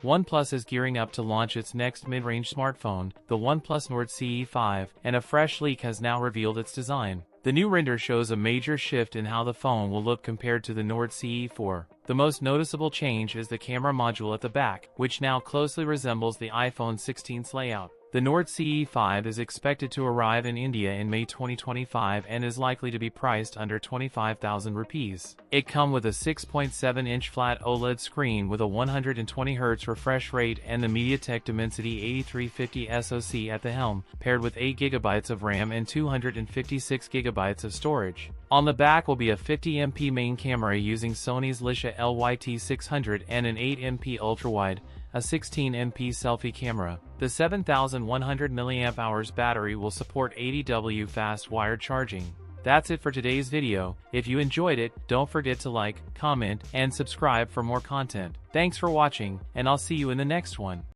OnePlus is gearing up to launch its next mid-range smartphone, the OnePlus Nord CE5, and a fresh leak has now revealed its design. The new render shows a major shift in how the phone will look compared to the Nord CE4. The most noticeable change is the camera module at the back, which now closely resembles the iPhone 16's layout. The Nord CE5 is expected to arrive in India in May 2025 and is likely to be priced under 25,000 rupees. It comes with a 6.7-inch flat OLED screen with a 120Hz refresh rate and the MediaTek Dimensity 8350 SoC at the helm, paired with 8GB of RAM and 256GB of storage. On the back will be a 50MP main camera using Sony's Leica LYT600 and an 8MP ultrawide, a 16MP selfie camera. The 7100 mAh battery will support 80W fast wired charging. That's it for today's video. If you enjoyed it, don't forget to like, comment, and subscribe for more content. Thanks for watching, and I'll see you in the next one.